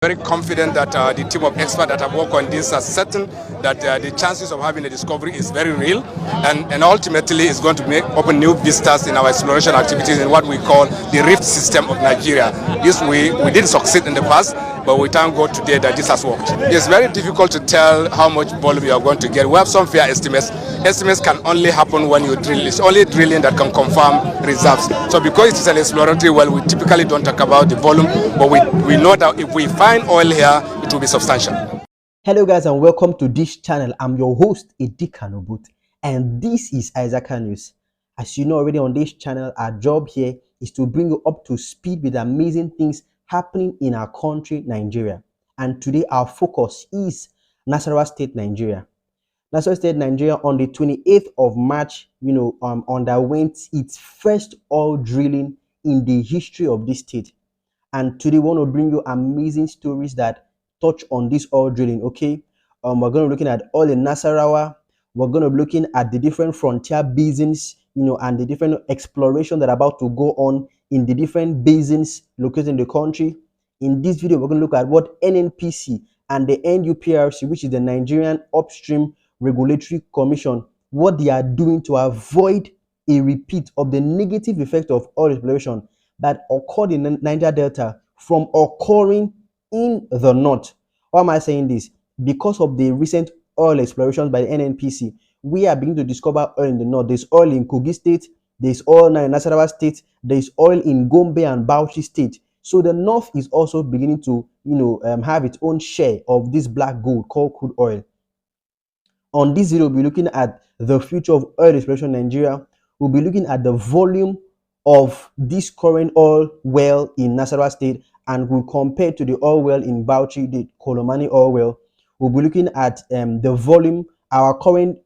Very confident that the team of experts that have worked on this are certain that the chances of having a discovery is very real, and ultimately it's going to open new vistas in our exploration activities in what we call the rift system of Nigeria. This we didn't succeed in the past, but we thank God today that this has worked. It's very difficult to tell how much volume you are going to get. We have some fair estimates. Estimates can only happen when you drill. It's only drilling that can confirm reserves. So because it is an exploratory well, we typically don't talk about the volume, but we know that if we find oil here, it will be substantial. Hello guys and welcome to this channel. I'm your host Edikanobut and this is Isaac News. As you know already on this channel, our job here is to bring you up to speed with amazing things happening in our country, Nigeria. And today our focus is Nasarawa State, Nigeria. Nasarawa State, Nigeria on the 28th of March, underwent its first oil drilling in the history of this state. And today we want to bring you amazing stories that touch on this oil drilling. Okay, we're going to be looking at oil in Nasarawa. We're going to be looking at the different frontier basins, and the different exploration that are about to go on in the different basins located in the country. In this video, we're going to look at what NNPC and the NUPRC, which is the Nigerian Upstream Regulatory Commission, what they are doing to avoid a repeat of the negative effect of oil exploration that occurred in the Niger Delta from occurring in the north. Why am I saying this? Because of the recent oil explorations by the NNPC, we are beginning to discover oil in the north. There's oil in Kogi State, there's oil now in Nasarawa State, there's oil in Gombe and Bauchi State. So the north is also beginning to, have its own share of this black gold called crude oil. On this video, we'll be looking at the future of oil exploration in Nigeria. We'll be looking at the volume of this current oil well in Nasarawa State, and we'll compare to the oil well in Bauchi, the Kolomani oil well. We'll be looking at the volume, our current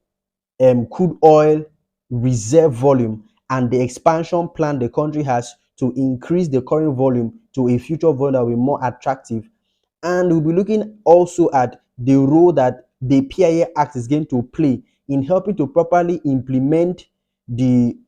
crude oil reserve volume, and the expansion plan the country has to increase the current volume to a future volume that will be more attractive. And we'll be looking also at the role that the PIA Act is going to play in helping to properly implement the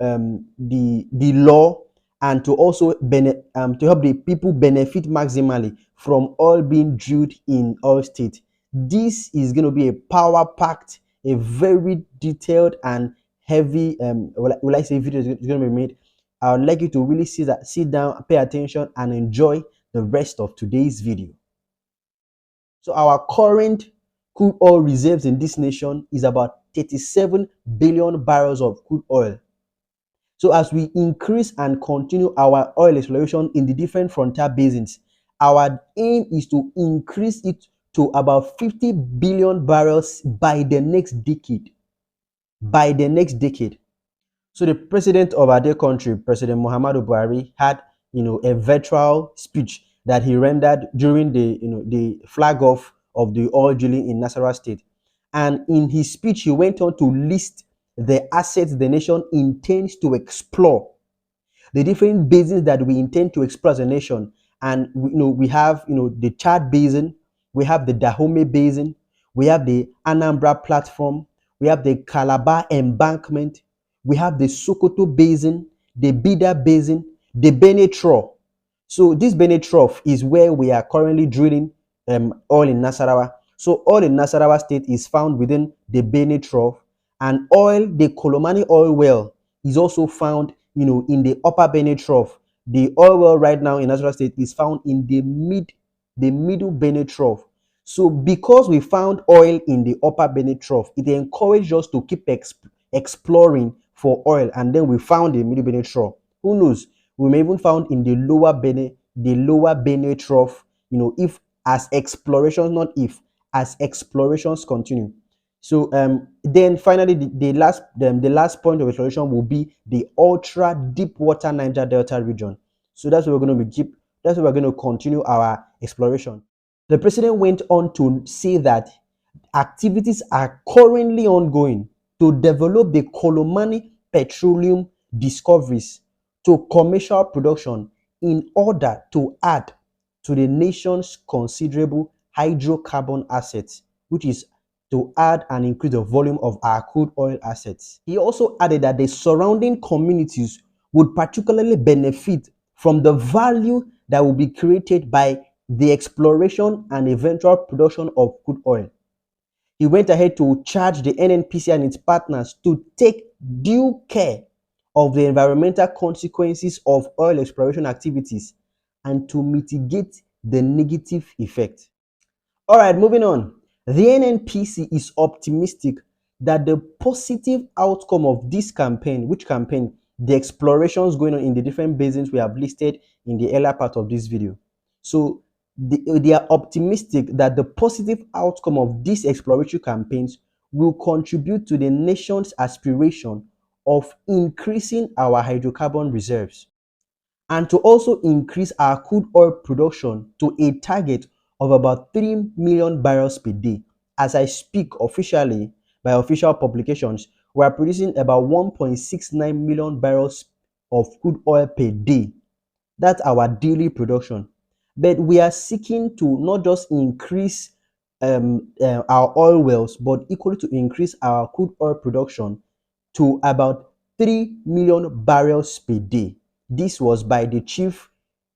law, and to also to help the people benefit maximally from oil being drilled in oil state. This is going to be a power-packed, a very detailed and heavy will I say video is going to be made. I would like you to really sit down, pay attention, and enjoy the rest of today's video. So our current crude oil reserves in this nation is about 37 billion barrels of crude oil. So as we increase and continue our oil exploration in the different frontier basins, our aim is to increase it to about 50 billion barrels by the next decade. So the president of our dear country, President Muhammadu Buhari, had a virtual speech that he rendered during the flag off of the oil drilling in Nasarawa State. And in his speech, he went on to list the assets the nation intends to explore, the different basins that we intend to explore as a nation. And we have the Chad Basin, we have the Dahomey Basin, we have the Anambra Platform, we have the Calabar Embankment, we have the Sokoto Basin, the Bida Basin, the Bene Trough. So this Bene Trough is where we are currently drilling oil in Nasarawa. So oil in Nasarawa State is found within the Bene Trough, and the Kolomani oil well is also found in the upper Bene Trough. The oil well right now in Nasarawa State is found in the middle Bene Trough. So because we found oil in the upper Bene Trough, it encouraged us to keep exploring for oil, and then we found the middle Bene Trough. Who knows, we may even found in the lower Bene Trough, if as explorations continue. So then finally the last point of exploration will be the ultra deep water Niger Delta region. So that's where we're going to continue our exploration. The president went on to say that activities are currently ongoing to develop the Kolomani petroleum discoveries to commercial production in order to add to the nation's considerable hydrocarbon assets, which is to add and increase the volume of our crude oil assets. He also added that the surrounding communities would particularly benefit from the value that will be created by the exploration and eventual production of crude oil. He went ahead to charge the NNPC and its partners to take due care of the environmental consequences of oil exploration activities and to mitigate the negative effect. All right, moving on. The NNPC is optimistic that the positive outcome of this campaign, which campaign? The explorations going on in the different basins we have listed in the earlier part of this video. So they are optimistic that the positive outcome of these exploratory campaigns will contribute to the nation's aspiration of increasing our hydrocarbon reserves and to also increase our crude oil production to a target of about 3 million barrels per day. As I speak officially, by official publications, we are producing about 1.69 million barrels of crude oil per day. That's our daily production. But we are seeking to not just increase our oil wells, but equally to increase our crude oil production to about 3 million barrels per day. This was by the chief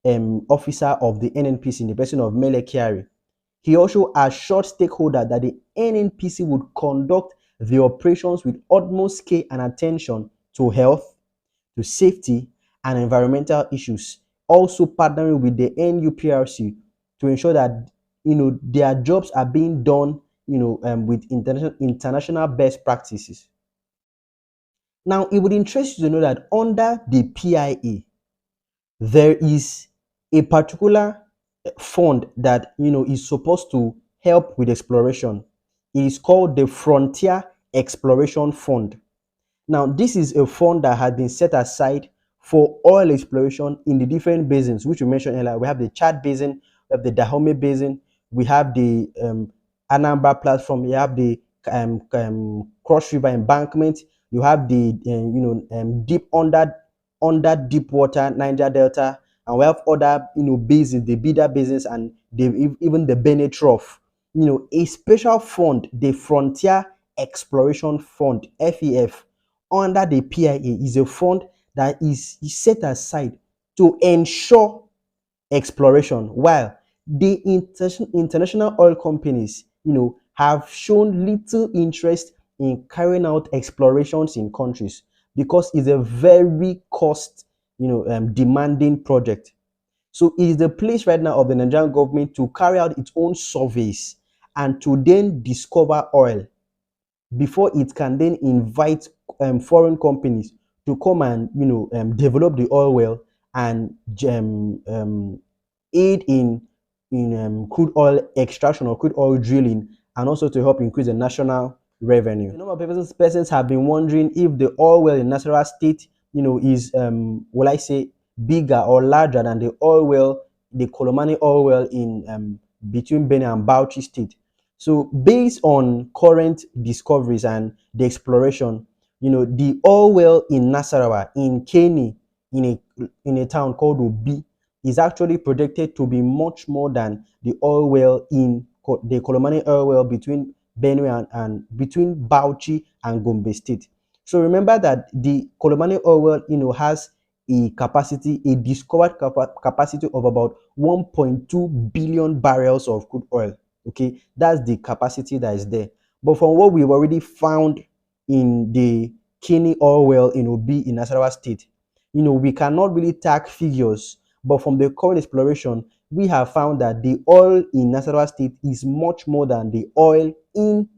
officer of the NNPC in the person of Mele Kyari. He also assured stakeholders that the NNPC would conduct the operations with utmost care and attention to health, to safety, and environmental issues. Also partnering with the NUPRC to ensure that their jobs are being done with international best practices. Now, it would interest you to know that under the PIA, there is a particular fund that is supposed to help with exploration. It is called the Frontier Exploration Fund. Now, this is a fund that has been set aside for oil exploration in the different basins, which we mentioned earlier. We have the Chad Basin, we have the Dahomey Basin, we have the Anambra Platform, we have the Cross River Embankment, you have the deep under deep water Niger Delta, and we have other basins, the Bida basins, and even the Bene Trough. A special fund, the Frontier Exploration Fund (FEF), under the PIA is a fund that is set aside to ensure exploration, while the international oil companies have shown little interest in carrying out explorations in countries because it's a very cost demanding project. So it is the place right now of the Nigerian government to carry out its own surveys and to then discover oil before it can then invite foreign companies to come and develop the oil well and aid in crude oil extraction or crude oil drilling, and also to help increase the national revenue. A number of persons have been wondering if the oil well in Nasarawa State is will I say bigger or larger than the oil well, the Kolomani oil well in between Benin and Bauchi State. So based on current discoveries and the exploration, the oil well in Nasarawa, in Keni, in a town called Obi, is actually projected to be much more than the oil well in the Kolomani oil well between Benue and between Bauchi and Gombe State. So remember that the Kolomani oil well, has a capacity, a discovered capacity of about 1.2 billion barrels of crude oil. Okay, that's the capacity that is there. But from what we've already found in the Kini oil well in Obi in Nasarawa State, we cannot really tag figures. But from the current exploration, we have found that the oil in Nasarawa State is much more than the oil in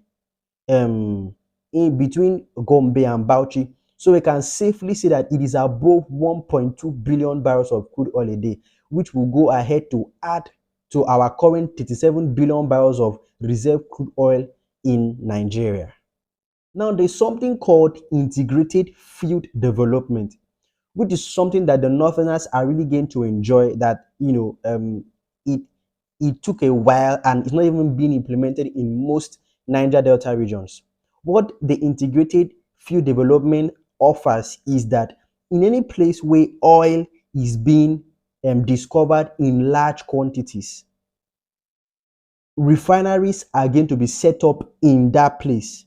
between Gombe and Bauchi. So we can safely say that it is above 1.2 billion barrels of crude oil a day, which will go ahead to add to our current 37 billion barrels of reserve crude oil in Nigeria. Now, there's something called integrated field development, which is something that the Northerners are really going to enjoy. That it took a while and it's not even being implemented in most Niger Delta regions. What the integrated field development offers is that in any place where oil is being discovered in large quantities, refineries are going to be set up in that place.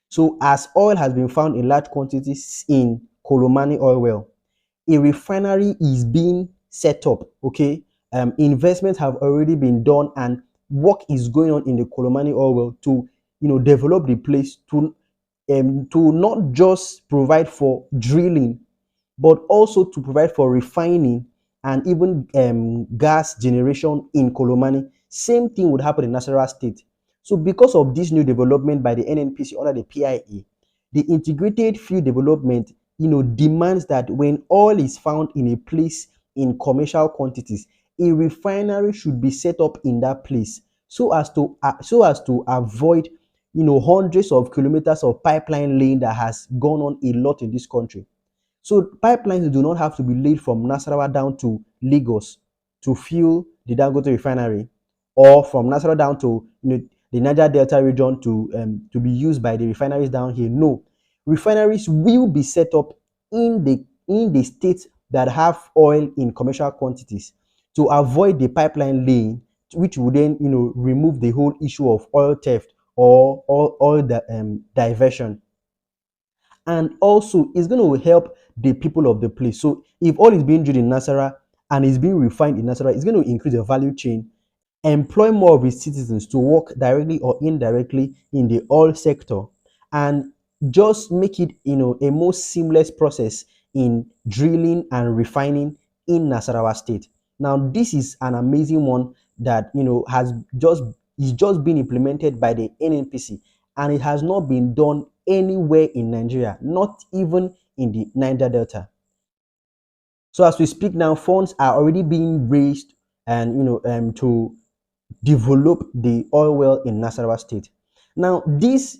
So as oil has been found in large quantities in Kolomani oil well, a refinery is being set up, okay, investments have already been done, and work is going on in the Kolomani oil well to develop the place to not just provide for drilling, but also to provide for refining and even gas generation in Kolomani. Same thing would happen in Nasarawa State. So because of this new development by the NNPC under the PIA, the integrated field development demands that when oil is found in a place in commercial quantities, a refinery should be set up in that place so as to avoid hundreds of kilometers of pipeline laying that has gone on a lot in this country. So pipelines do not have to be laid from Nasarawa down to Lagos to fuel the Dangote refinery, or from Nasarawa down to the Niger Delta region to be used by the refineries down here. No, refineries will be set up in the states that have oil in commercial quantities to avoid the pipeline laying, which would then remove the whole issue of oil theft or oil diversion. And also it's going to help the people of the place. So if oil is being drilled in Nasarawa and is being refined in Nasarawa, it's going to increase the value chain, employ more of its citizens to work directly or indirectly in the oil sector, and just make it a more seamless process in drilling and refining in Nasarawa State. Now this is an amazing one that has just been implemented by the NNPC, and it has not been done anywhere in Nigeria, not even in the Niger Delta. So as we speak now, funds are already being raised and to develop the oil well in Nasarawa State. Now this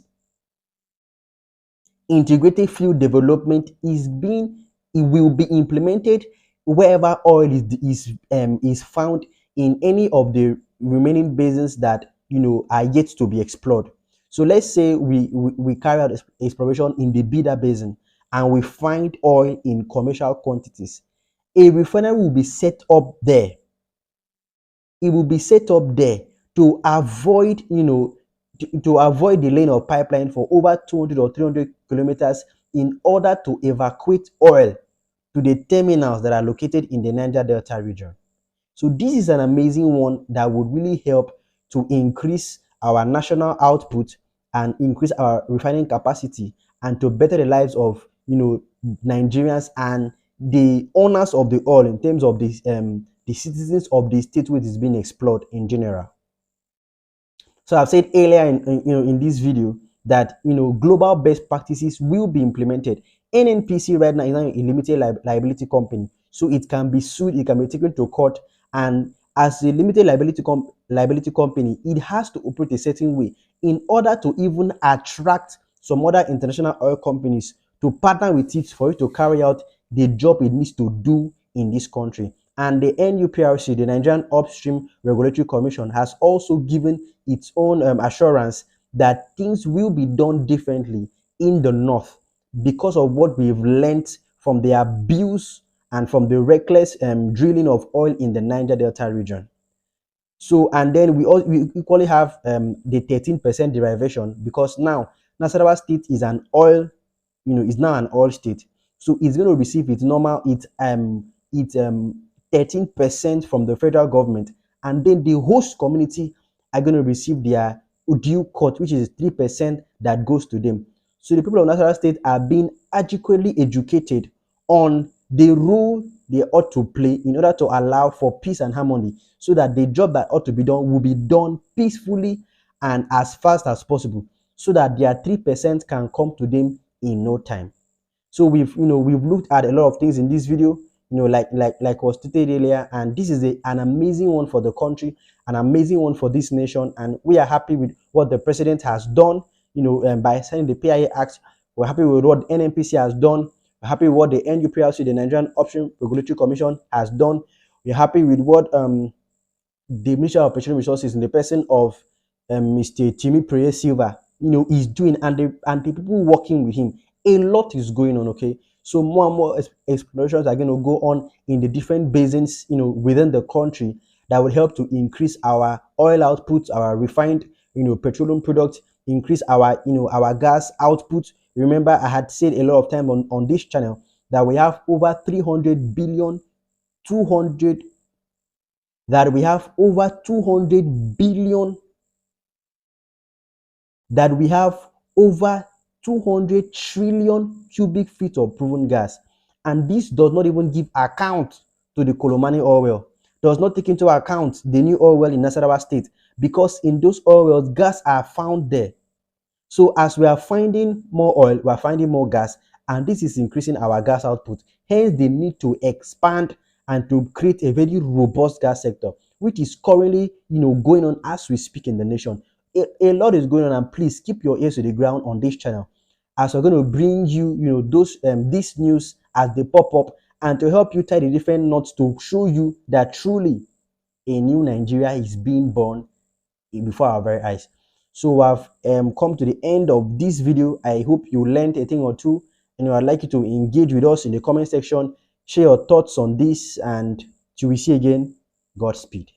integrated field development it will be implemented wherever oil is found in any of the remaining basins that are yet to be explored. So let's say we carry out exploration in the Bida Basin and we find oil in commercial quantities. A refinery will be set up there. It will be set up there to avoid to avoid the laying of pipeline for over 200 or 300 kilometers in order to evacuate oil to the terminals that are located in the Niger Delta region. So this is an amazing one that would really help to increase our national output and increase our refining capacity, and to better the lives of Nigerians and the owners of the oil, in terms of the citizens of the state which is being explored in general. So I've said earlier in this video that global best practices will be implemented. NNPC right now is not a limited liability company, so it can be sued, it can be taken to court, and as a limited liability company, it has to operate a certain way in order to even attract some other international oil companies to partner with it for it to carry out the job it needs to do in this country. And the NUPRC, the Nigerian Upstream Regulatory Commission, has also given its own assurance that things will be done differently in the north because of what we've learned from the abuse and from the reckless drilling of oil in the Niger Delta region. So, and then we equally have the 13% derivation, because now Nasarawa State is an oil, is now an oil state. So it's going to receive its 13% from the federal government, and then the host community are going to receive their due cut, which is 3% that goes to them. So the people of Nasarawa State are being adequately educated on the role they ought to play in order to allow for peace and harmony, so that the job that ought to be done will be done peacefully and as fast as possible, so that their 3% can come to them in no time. So we've looked at a lot of things in this video, like was stated earlier, and this is an amazing one for the country, an amazing one for this nation, and we are happy with what the president has done, by signing the PIA Act. We're happy with what NNPC has done. We're happy with what the NUPRC, the Nigerian Upstream Regulatory Commission, has done. We're happy with what the Minister of Petroleum Resources, in the person of Mr. Timi Praye Silva, is doing, and the people working with him. A lot is going on. Okay, so more and more explorations are going to go on in the different basins, within the country, that will help to increase our oil output, our refined, petroleum products, increase our, our gas output. Remember, I had said a lot of time on this channel that we have over 300 billion, 200 that we have over 200 billion, that we have over 200 trillion cubic feet of proven gas. And this does not even give account to the Kolomani oil well, does not take into account the new oil well in Nasarawa state, because in those oil wells, gas are found there. So as we are finding more oil, we are finding more gas, and this is increasing our gas output. Hence, they need to expand and to create a very robust gas sector, which is currently, going on as we speak in the nation. A lot is going on, and please keep your ears to the ground on this channel, as we're going to bring you, those this news as they pop up, and to help you tie the different knots to show you that truly a new Nigeria is being born before our very eyes. So I've come to the end of this video. I hope you learned a thing or two, and I'd like you to engage with us in the comment section, share your thoughts on this, and till we see again, Godspeed.